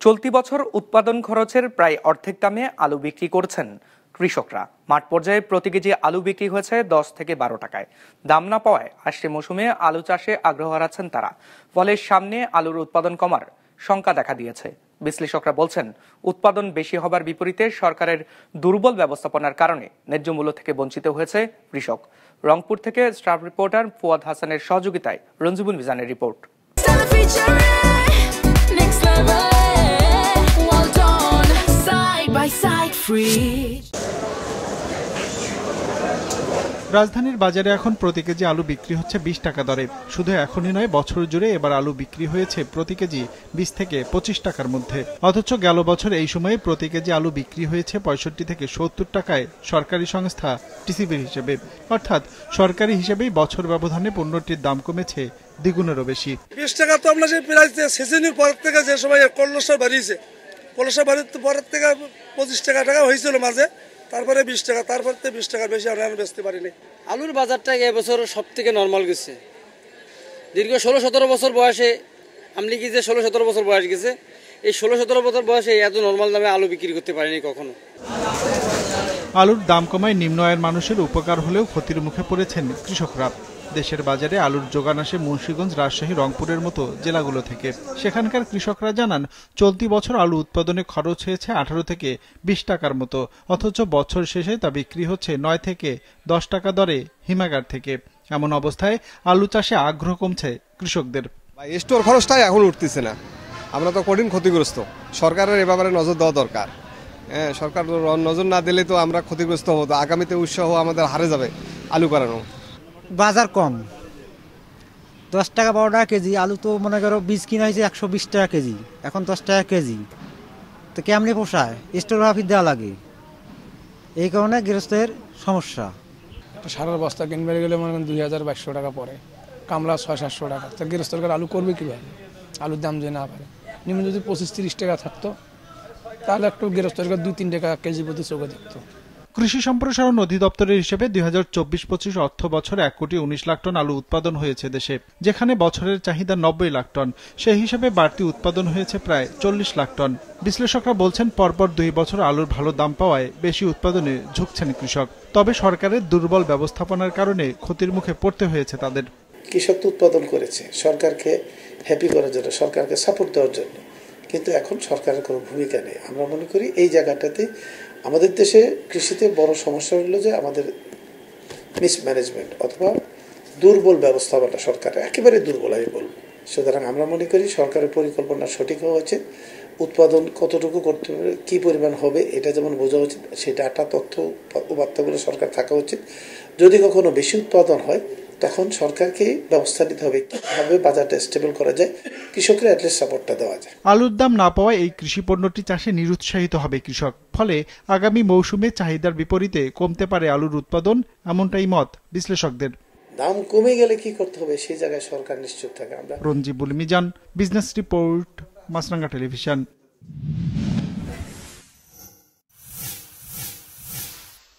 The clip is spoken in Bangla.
চলতি বছর উৎপাদন খরচের প্রায় অর্ধেক দামে আলু বিক্রি করছেন কৃষকরা। মাঠ পর্যায়ে প্রতি কেজি আলু বিক্রি হয়েছে 10 থেকে 12 টাকায়। দাম না পাওয়ায় আসছে মৌসুমে আলু চাষে আগ্রহ হারাচ্ছেন তারা। ফলে সামনে আলুর উৎপাদন কমার শঙ্কা দেখা দিয়েছে। বিশ্লেষকরা বলছেন, উৎপাদন বেশি হবার বিপরীতে সরকারের দুর্বল ব্যবস্থাপনার কারণে ন্যায্য মূল্য থেকে বঞ্চিত হয়েছে কৃষক। রংপুর থেকে স্টাফ রিপোর্টার ফুয়াদ হাসানের সহযোগিতায় রঞ্জিবুল মিজানের রিপোর্ট। রাজধানীর বাজারে এখন প্রতি কেজি আলু বিক্রি হচ্ছে 20 টাকা দরে। শুধু এখনই নয়, বছর জুড়ে এবার আলু বিক্রি হয়েছে প্রতি কেজি 20 থেকে 25 টাকার মধ্যে। অথচ গেল বছর এই সময়ে প্রতি কেজি আলু বিক্রি হয়েছে 65 থেকে 70 টাকায় সরকারি সংস্থা টিসিবির হিসেবে। অর্থাৎ সরকারি হিসেবেই বছর ব্যবধানে পণ্যটির দাম কমেছে দ্বিগুণেরও বেশি। 20 টাকা তো আমরা যে প্রাইস সিজনের পর থেকে যে সময় কলসা বাড়িয়েছে, কলসা বাড়ির পর থেকে 25 টাকা হয়েছিল মাঝে, তারপরে 20 টাকা, তারপর 20 টাকা বেশি আমরা বেচতে পারিনি। আলুর বাজারটা এবছর সব থেকে নর্মাল গেছে। দীর্ঘ 16-17 বছর বয়সে আমলি কি যে 16-17 বছর বয়স গেছে, এই 16-17 বছর বয়সে এত নর্মাল দামে আলু বিক্রি করতে পারেনি কখনো। আলুর দাম কমায় নিম্ন আয়ের মানুষের উপকার হলেও ক্ষতির মুখে পড়েছেন কৃষকরা। দেশের বাজারে আলুর যোগান আসে মুন্সিগঞ্জ, রাজশাহী, রংপুরের মতো জেলাগুলো থেকে। সেখানকার কৃষকরা জানান, চলতি বছর আলু উৎপাদনে খরচ হয়েছে 18 থেকে 20 টাকার মতো। অথচ বছর শেষে তা বিক্রি হচ্ছে 9 থেকে 10 টাকা দরে হিমাগার থেকে। এমন অবস্থায় আলু চাষে আগ্রহ কমছে কৃষকদের। স্টোর খরচটাই এখন উঠতেছে না। আমরা তো কঠিন ক্ষতিগ্রস্ত। সরকারের এ ব্যাপারে নজর দেওয়া দরকার। সরকার নজর না দিলে তো আমরা ক্ষতিগ্রস্ত হবো। আগামীতে উৎসাহ আমাদের হারে যাবে আলু করানো। বাজার কম, 10 টাকা 12 টাকা কেজি। আলু তো মনে করো বীজ কিনা হয়েছে 120 টাকা কেজি, এখন 10 টাকা কেজি। তো কেমনি পোষায়? স্টোর হাফিস দেওয়া লাগে, এই কারণে গৃহস্থের সমস্যা। সারার বস্তা কিনবে গেলে মনে করেন 2200 টাকা পরে, কামলা 600-700 টাকা। তো গৃহস্থের আলু করবে কীভাবে? আলুর দাম যে না পারে, নিম্ন যদি 25-30 টাকা থাকতো তাহলে একটু গৃহস্থের 2-3 টাকা কেজি প্রতি চোখে দেখতো। কৃষি সম্প্রসারণ অধিদপ্তরের হিসেবে 2024-25 অর্থ বছরে 1,19 লাখ টন আলু উৎপাদন হয়েছে দেশে, যেখানে বছরের চাহিদা 90 লাখ টন। সেই হিসেবে বাড়তি উৎপাদন হয়েছে প্রায় 40 লাখ টন। বিশ্লেষকরা বলছেন, পরপর 2 বছর আলুর ভালো দাম পাওয়ায় বেশি উৎপাদনে ঝুঁকছেন কৃষক। তবে সরকারের দুর্বল ব্যবস্থাপনার কারণে ক্ষতির মুখে পড়তে হয়েছে তাদের। কৃষক তো উৎপাদন করেছে সরকারকে হ্যাপি করার জন্য, সরকারকে সাপোর্ট দেওয়ার জন্য, কিন্তু এখন সরকারের কোনো ভূমিকা নেই। আমরা মনে করি এই জায়গাটাতে আমাদের দেশে কৃষিতে বড় সমস্যা হলো যে আমাদের মিসম্যানেজমেন্ট অথবা দুর্বল ব্যবস্থাপনা, সরকারের একেবারে দুর্বল আমি বলবো। সুতরাং আমরা মনে করি সরকারের পরিকল্পনা সঠিক হওয়া উচিত। উৎপাদন কতটুকু করতে হবে, কী পরিমাণ হবে, এটা যেমন বোঝা উচিত। সেই ডাটা, তথ্য, উপাত্তগুলো সরকার থাকা উচিত। যদি কখনো বেশি উৎপাদন হয় তখন সরকারকে ব্যবস্থা নিতে হবে কিভাবে বাজারটা স্টেবল করা যায়, কৃষকরা অ্যাটলিস্ট সাপোর্টটা দেওয়া যায়। আলুর দাম না পাওয়ায় এই কৃষি পণ্যটি চাষে নিরুৎসাহিত হবে কৃষক। ফলে আগামী মৌসুমে চাহিদার বিপরীতে কমতে পারে আলুর উৎপাদন, এমনটাই মত বিশ্লেষকদের। দাম কমে গেলে কি করতে হবে সেই জায়গায় সরকার নিশ্চুপ থাকে। আমরা রঞ্জিবুল মিজান, বিজনেস রিপোর্ট, মাছরাঙ্গা টেলিভিশন।